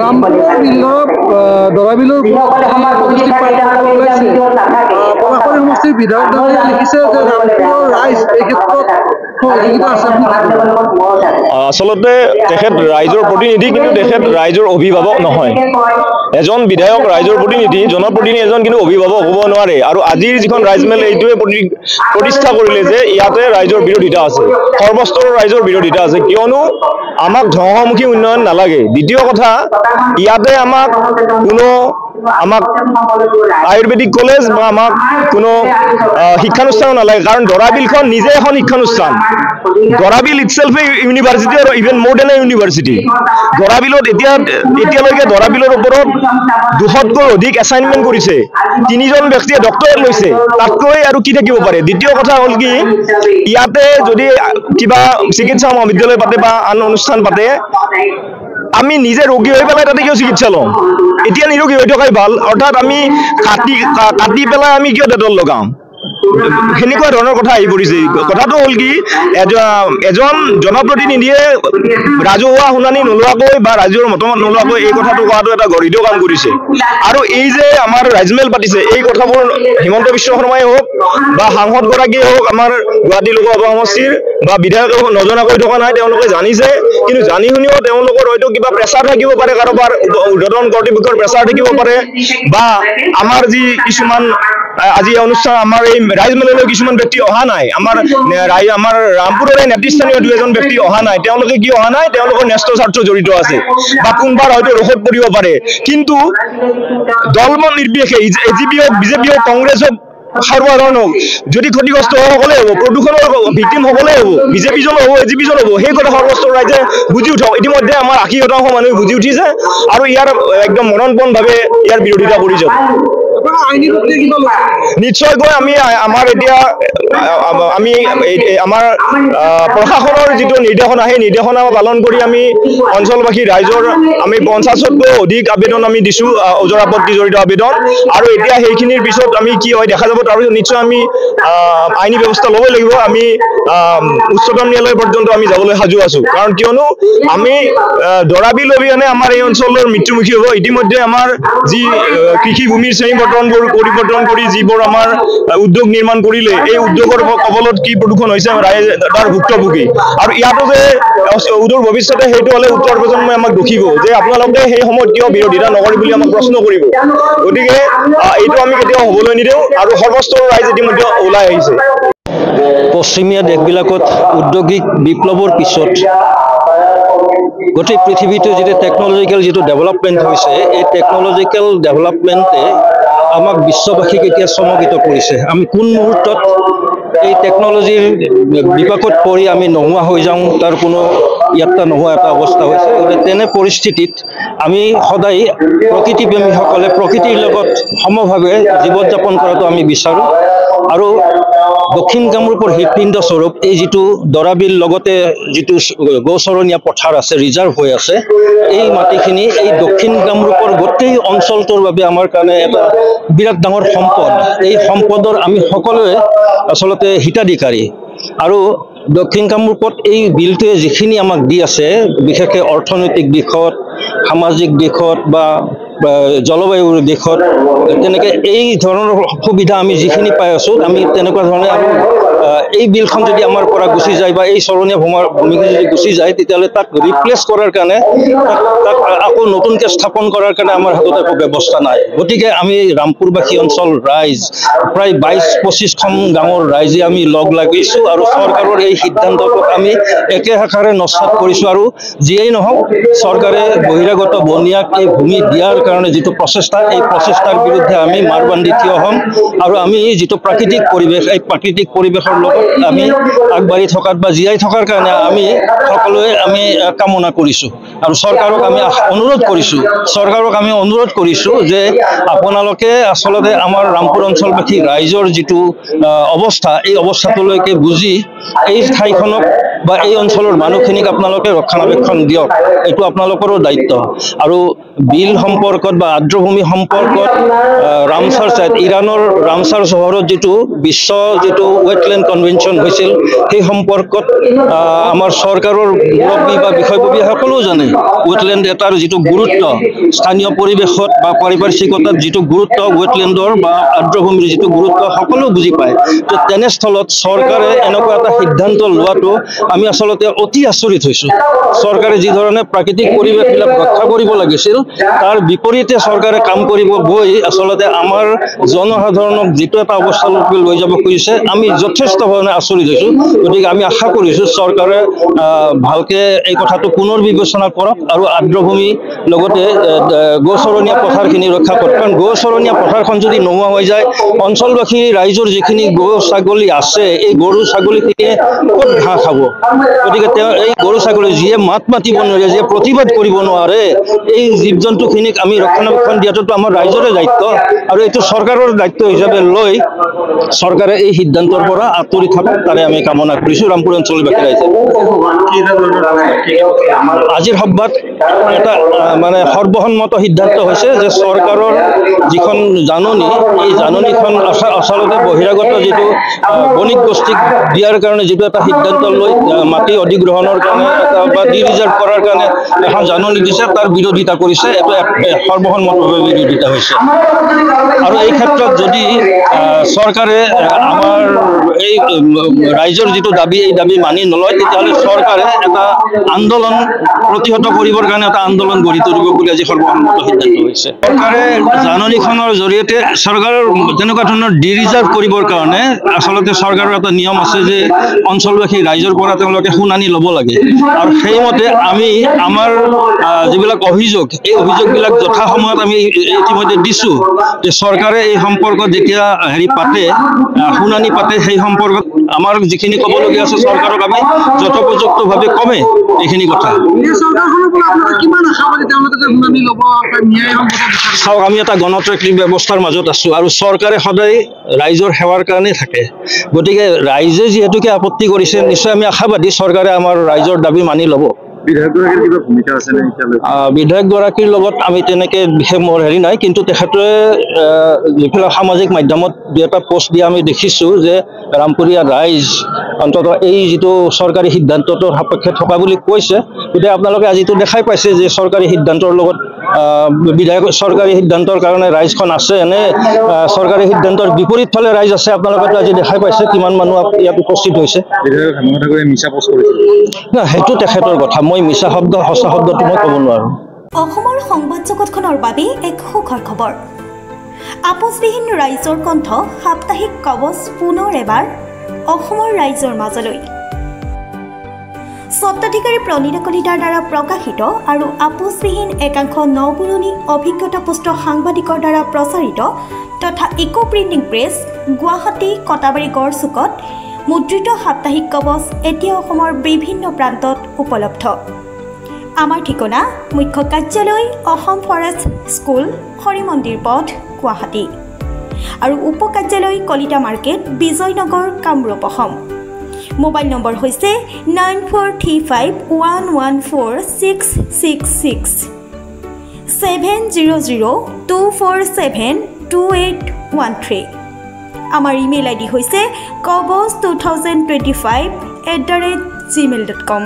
ৰামপুৰ বিলৰ দৰাবিলৰ পলাশবাৰী সমষ্টিৰ বিধায়কজনে লিখিছে যে ৰামপুৰৰ ৰাইজ এই ক্ষেত্ৰত সহযোগিতা আছে। আচলতে তেখেত ৰাইজৰ প্ৰতিনিধি, কিন্তু তেখেত ৰাইজৰ অভিভাৱক নহয়। এজন বিধায়ক ৰাইজৰ প্ৰতিনিধি, জনপ্ৰতিনিধি এজন কিন্তু অভিভাৱক হ'ব নোৱাৰে। আৰু আজিৰ যিখন ৰাইজমেল এইটোৱে প্ৰতিষ্ঠা কৰিলে যে ইয়াতে ৰাইজৰ বিৰোধিতা আছে, সৰ্বস্তৰৰ ৰাইজৰ বিৰোধিতা আছে। কিয়নো আমাক ধ্বংসমুখী উন্নয়ন নালাগে। দ্বিতীয় কথা, ইয়াতে আমাক আয়ুৰ্বেদিক কলেজ বা আমাক কোনো শিক্ষানুষ্ঠানো নালাগে, কাৰণ দৰাবিলখন নিজে এখন শিক্ষানুষ্ঠান। দৰাবিল ইটসেলফ এ ইউনিভাৰ্চিটি আৰু ইভেন মোৰ দেন এ ইউনিভাৰ্চিটি। দৰাবিলত এতিয়ালৈকে দৰাবিলৰ ওপৰত 200তকৈ অধিক এছাইনমেণ্ট কৰিছে, 3জন ব্যক্তিয়ে ডক্টৰেট লৈছে, তাতকৈ আৰু কি থাকিব পাৰে। দ্বিতীয় কথা হ'ল কি, ইয়াতে যদি কিবা চিকিৎসা মহাবিদ্যালয় পাতে বা আন অনুষ্ঠান পাতে, আমি নিজে ৰোগী হৈ পেলাই তাতে কিয় চিকিৎসা লওঁ? এতিয়া নিৰোগী হৈ থকাই ভাল। অৰ্থাৎ আমি কাটি পেলাই আমি কিয় ডেটল লগাম? সেনেকুৱা ধৰণৰ কথা আহি পৰিছে। কথাটো হ'ল কি, এজন জনপ্ৰতিনিধিয়ে ৰাজহুৱা শুনানি নোলোৱাকৈ বা ৰাইজৰ মতামত নোলোৱাকৈ এই কথাটো কোৱাটো এটা গৰিষ্ঠ কাম কৰিছে। আৰু এই যে আমাৰ ৰাইজমেল পাতিছে, এই কথাবোৰ হিমন্ত বিশ্ব শৰ্মাই হওক বা সাংসদগৰাকীয়ে হওক, আমাৰ গুৱাহাটী লোকসভা সমষ্টিৰ বা বিধায়কে নজনাকৈ থকা নাই, তেওঁলোকে জানিছে। কিন্তু জানি শুনিও তেওঁলোকৰ হয়তো কিবা প্ৰেছাৰ থাকিব পাৰে, কাৰোবাৰ উৰ্ধ্বতন কৰ্তৃপক্ষৰ প্ৰেছাৰ থাকিব পাৰে, বা আমাৰ যি কিছুমান আজি অনুষ্ঠান আমাৰ এই ৰাইজমেললৈ কিছুমান ব্যক্তি অহা নাই, আমাৰ ৰামপুৰৰে নেতৃস্থানীয় 2এজন ব্যক্তি অহা নাই। তেওঁলোকে কি অহা নাই? তেওঁলোকৰ ন্যস্ত স্বাৰ্থ জড়িত আছে, বা কোনবাৰ হয়তো ৰোষত পৰিব পাৰে। কিন্তু দলমত নিৰ্বিশেষে এজিপি হওক, বিজেপি হওক, কংগ্ৰেছ হওক, সৰ্বসাধাৰণ হওক, যদি ক্ষতিগ্ৰস্ত সকলে হ'ব, প্ৰদূষণৰ ভিক্টিম সকলে হ'ব, বিজেপিজন হ'ব, এজিপিজন হ'ব, সেই কথা সৰ্বস্তৰ ৰাইজে বুজি উঠক। ইতিমধ্যে আমাৰ 80% মানুহে বুজি উঠিছে আৰু ইয়াৰ একদম মননপণভাৱে ইয়াৰ বিৰোধিতা কৰি যাব। নিশ্চয়কৈ আমাৰ প্ৰশাসনৰ যিটো নিৰ্দেশনা, সেই নিৰ্দেশনা পালন কৰি আমি অঞ্চলবাসী ৰাইজৰ 50তকৈ অধিক আবেদন আমি দিছোঁ, ওজৰ আপত্তি জড়িত আবেদন। আৰু এতিয়া সেইখিনিৰ পিছত আমি কি হয় দেখা যাব। তাৰপিছত নিশ্চয় আমি আইনী ব্যৱস্থা ল'ব লাগিব। আমি উচ্চতম ন্যায়ালয় পৰ্যন্ত আমি যাবলৈ সাজু আছো। কাৰণ কিয়নো আমি দৰাবিল অবিহনে আমাৰ এই অঞ্চলৰ মৃত্যুমুখী হ'ব। ইতিমধ্যে আমাৰ যি কৃষিভূমিৰ পৰিৱৰ্তন কৰি যিবোৰ আমাৰ উদ্যোগ নিৰ্মাণ কৰিলে, এই উদ্যোগৰ কবলত কি প্ৰদূষণ হৈছে ৰাইজ তাৰ ভুক্তভোগী। আৰু ইয়াতো যে উদূৰ ভৱিষ্যতে সেইটো হ'লে উত্তৰ প্ৰজন্মই আমাক দুখিব যে আপোনালোকে সেই সময়ত কিয় বিৰোধিতা নকৰি বুলি আমাক প্ৰশ্ন কৰিব। গতিকে এইটো আমি কেতিয়াও হ'বলৈ নিদিওঁ, আৰু সৰ্বস্তৰৰ ৰাইজ ইতিমধ্যে ওলাই আহিছে। পশ্চিমীয়া দেশবিলাকত ঔদ্যোগিক বিপ্লৱৰ পিছত গোটেই পৃথিৱীটো টেকনলজিকেল যিটো ডেভেলপমেণ্ট হৈছে, এই টেকনলজিকেল ডেভেলপমেণ্টে আমাক বিশ্ববাসীক এতিয়া চমকিত কৰিছে। আমি কোন মুহূৰ্তত এই টেকনলজিৰ বিপাকত পৰি আমি নোহোৱা হৈ যাওঁ, তাৰ কোনো ইয়াত্ৰা নোহোৱা এটা অৱস্থা হৈছে। গতিকে তেনে পৰিস্থিতিত আমি সদায় প্ৰকৃতিপ্ৰেমীসকলে প্ৰকৃতিৰ লগত সমভাৱে জীৱন যাপন কৰাটো আমি বিচাৰোঁ। আৰু দক্ষিণ কামৰূপৰ হৃদপিণ্ড স্বৰূপ এই যিটো দৰাবিল, লগতে যিটো গৌচৰণীয়া পথাৰ আছে, ৰিজাৰ্ভ হৈ আছে, এই মাটিখিনি এই দক্ষিণ কামৰূপৰ গোটেই অঞ্চলটোৰ বাবে আমাৰ কাৰণে এটা বিৰাট ডাঙৰ সম্পদ। এই সম্পদৰ আমি সকলোৱে আচলতে হিতাধিকাৰী। আৰু দক্ষিণ কামৰূপত এই বিলটোৱে যিখিনি আমাক দি আছে, বিশেষকৈ অৰ্থনৈতিক দিশত, সামাজিক দিশত বা জলবায়ুৰ দিশত, তেনেকৈ এই ধৰণৰ সুবিধা আমি যিখিনি পাই আছোঁ, আমি তেনেকুৱা ধৰণে আৰু এই বিলখন যদি আমাৰ পৰা গুচি যায় বা এই চৰণীয়া ভূমিখিনি যদি গুচি যায়, তেতিয়াহ'লে তাক ৰিপ্লেচ কৰাৰ কাৰণে, তাক আকৌ নতুনকৈ স্থাপন কৰাৰ কাৰণে আমাৰ হাতত একো ব্যৱস্থা নাই। গতিকে আমি ৰামপুৰবাসী অঞ্চল ৰাইজ প্ৰায় 22-25খন গাঁৱৰ ৰাইজে আমি লগ লাগিছোঁ আৰু চৰকাৰৰ এই সিদ্ধান্তক আমি একেষাৰে নস্যাৎ কৰিছোঁ। আৰু যিয়েই নহওক, চৰকাৰে বহিৰাগত বনিয়াক এই ভূমি দিয়াৰ কাৰণে যিটো প্ৰচেষ্টা, এই প্ৰচেষ্টাৰ বিৰুদ্ধে আমি মাৰবান্ধি থিয় হ'ম। আৰু আমি যিটো প্ৰাকৃতিক পৰিৱেশ, এই প্ৰাকৃতিক পৰিৱেশৰ লগত আমি আগবাঢ়ি থকাত বা জীয়াই থকাৰ কাৰণে আমি সকলোৱে কামনা কৰিছোঁ। আৰু চৰকাৰক আমি অনুৰোধ কৰিছোঁ যে আপোনালোকে আচলতে আমাৰ ৰামপুৰ অঞ্চলবাসী ৰাইজৰ যিটো অৱস্থা, এই অৱস্থাটোলৈকে বুজি এই ঠাইখনক বা এই অঞ্চলৰ মানুহখিনিক আপোনালোকে ৰক্ষণাবেক্ষণ দিয়ক, এইটো আপোনালোকৰো দায়িত্ব। আৰু বিল সম্পৰ্কত বা আৰ্দ্ৰভূমি সম্পৰ্কত ৰামচাৰ ছাইট, ইৰাণৰ ৰামচাৰ চহৰত যিটো বিশ্ব ৱেটলেণ্ড কনভেনশ্যন হৈছিল, সেই সম্পৰ্কত আমাৰ চৰকাৰৰ মুৰব্বী বা বিষয়ববীয়া সকলো জানে ৱেটলেণ্ড এটাৰ যিটো গুৰুত্ব, স্থানীয় পৰিৱেশত বা পাৰিপাৰ্শ্বিকতাত যিটো গুৰুত্ব, ৱেটলেণ্ডৰ বা আৰ্দ্ৰভূমিৰ যিটো গুৰুত্ব সকলো বুজি পায়। তো তেনেস্থলত চৰকাৰে এনেকুৱা এটা সিদ্ধান্ত লোৱাটো আমি আচলতে অতি আচৰিত হৈছোঁ। চৰকাৰে যি ধৰণে প্ৰাকৃতিক পৰিৱেশবিলাক ৰক্ষা কৰিব লাগিছিল, তাৰ বিপৰীতে চৰকাৰে কাম কৰিব গৈ আচলতে আমাৰ জনসাধাৰণক যিটো এটা অৱস্থালৈকে লৈ যাব খুজিছে, আমি যথেষ্ট ধৰণে আচৰিত হৈছোঁ। গতিকে আমি আশা কৰিছোঁ চৰকাৰে ভালকৈ এই কথাটো পুনৰ বিবেচনা কৰক আৰু আৰ্দ্ৰভূমি লগতে গৌচৰণীয়া পথাৰখিনি ৰক্ষা কৰক। কাৰণ গৌচৰণীয়া পথাৰখন যদি নোহোৱা হৈ যায়, অঞ্চলবাসী ৰাইজৰ যিখিনি গৰু ছাগলী আছে, এই গৰু ছাগলীখিনিয়ে ক'ত ঘাঁহ খাব? গতিকে তেওঁ এই গৰু ছাগলী যিয়ে মাত মাতিব নোৱাৰে, যিয়ে প্ৰতিবাদ কৰিব নোৱাৰে, এই জীৱ জন্তুখিনিক আমি ৰক্ষণাবেক্ষণ দিয়াটোতো আমাৰ ৰাইজৰে দায়িত্ব। আৰু এইটো চৰকাৰৰ দায়িত্ব হিচাপে লৈ চৰকাৰে এই সিদ্ধান্তৰ পৰা আঁতৰি থাকক, তাৰে আমি কামনা কৰিছোঁ ৰামপুৰ অঞ্চলবাসী ৰাইজে। আজিৰ সভাত এটা মানে সৰ্বসন্মত সিদ্ধান্ত হৈছে যে চৰকাৰৰ যিখন জাননী, এই জাননীখন আচলতে বহিৰাগত যিটো বণিক গোষ্ঠীক দিয়াৰ কাৰণে যিটো এটা সিদ্ধান্ত লৈ মাটি অধিগ্ৰহণৰ কাৰণে বা ৰিজাৰ্ভ কৰাৰ কাৰণে এখন জাননী দিছে, তাৰ বিৰোধিতা কৰিছে। এইটো সৰ্বসন্মতভাৱে বিৰোধিতা হৈছে। আৰু এই ক্ষেত্ৰত যদি চৰকাৰে আমাৰ এই ৰাইজৰ যিটো দাবী, এই দাবী মানি নলয়, তেতিয়াহ'লে চৰকাৰে এটা আন্দোলন প্ৰতিহত কৰিবৰ কাৰণে এটা আন্দোলন গঢ়ি তুলিব বুলি আজি সৰ্বসন্মত সিদ্ধান্ত হৈছে। চৰকাৰে জাননীখনৰ জৰিয়তে চৰকাৰৰ তেনেকুৱা ধৰণৰ ৰিজাৰ্ভ কৰিবৰ কাৰণে আচলতে চৰকাৰৰ এটা নিয়ম আছে যে অঞ্চলবাসী ৰাইজৰ পৰা তেওঁলোকে শুনানি ল'ব লাগে। আৰু সেইমতে আমি আমাৰ যিবিলাক অভিযোগ, এই অভিযোগবিলাক যথাসময়ত আমি ইতিমধ্যে দিছোঁ যে চৰকাৰে এই সম্পৰ্কত যেতিয়া শুনানি পাতে, সেই সম্পৰ্কত আমাৰ যিখিনি ক'বলগীয়া আছে চৰকাৰক আমি যথোপযুক্তভাৱে কমে এইখিনি কথা। চাওক, আমি এটা গণতান্ত্ৰিক ব্যৱস্থাৰ মাজত আছোঁ আৰু চৰকাৰে সদায় ৰাইজৰ সেৱাৰ কাৰণেই থাকে। গতিকে ৰাইজে যিহেতুকে আপত্তি কৰিছে, নিশ্চয় আমি আশাবাদী চৰকাৰে আমাৰ ৰাইজৰ দাবী মানি ল'ব। বিধায়কগৰাকীৰ লগত আমি তেনেকৈ বিশেষ মোৰ নাই, কিন্তু তেখেতে যিবিলাক সামাজিক মাধ্যমত দুই এটা পোষ্ট দিয়া আমি দেখিছোঁ যে ৰামপুৰীয়া ৰাইজ অন্ততঃ এই যিটো চৰকাৰী সিদ্ধান্তটোৰ সপক্ষে থকা বুলি কৈছে। গতিকে আপোনালোকে আজিতো দেখাই পাইছে যে চৰকাৰী সিদ্ধান্তৰ লগত চৰকাৰী সিদ্ধান্তৰ কাৰণে ৰাইজখন আছে নে চৰকাৰী সিদ্ধান্তৰ বিপৰীত ফালে ৰাইজ আছে। আপোনালোকেতো আজি দেখাই পাইছে কিমান মানুহ ইয়াত উপস্থিত হৈছে। না, সেইটো তেখেতৰ কথা। মই মিছা শব্দ সঁচা শব্দটো মই ক'ব নোৱাৰোঁ। অসমৰ সংবাদ জগতখনৰ বাবে এক সুখৰ খবৰ। আপোচবিহীন ৰাইজৰ কণ্ঠ সাপ্তাহিক কবচ পুনৰ এবাৰ অসমৰ ৰাইজৰ মাজলৈ। স্বত্বাধিকাৰী প্ৰণীতা কলিতাৰ দ্বাৰা প্ৰকাশিত আৰু আপোচবিহীন একাংশ নপুৰণি অভিজ্ঞতাপুষ্ট সাংবাদিকৰ দ্বাৰা প্ৰচাৰিত তথা eco printing press Guwahati Katabari গড়চুকত মুদ্ৰিত সাপ্তাহিক কবচ এতিয়া অসমৰ বিভিন্ন প্ৰান্তত উপলব্ধ। আমাৰ ঠিকনা মুখ্য কাৰ্যালয় অসম ফৰেষ্ট স্কুল, হৰি মন্দিৰ পথ, গুৱাহাটী আৰু উপ কাৰ্যালয় Kalita market, Bijoynagar, Kamrup, Assam. Mobile number হৈছে 9435114666 70024728813। আমাৰ ইমেইল আইডি হৈছে kobos2025@gmail.com।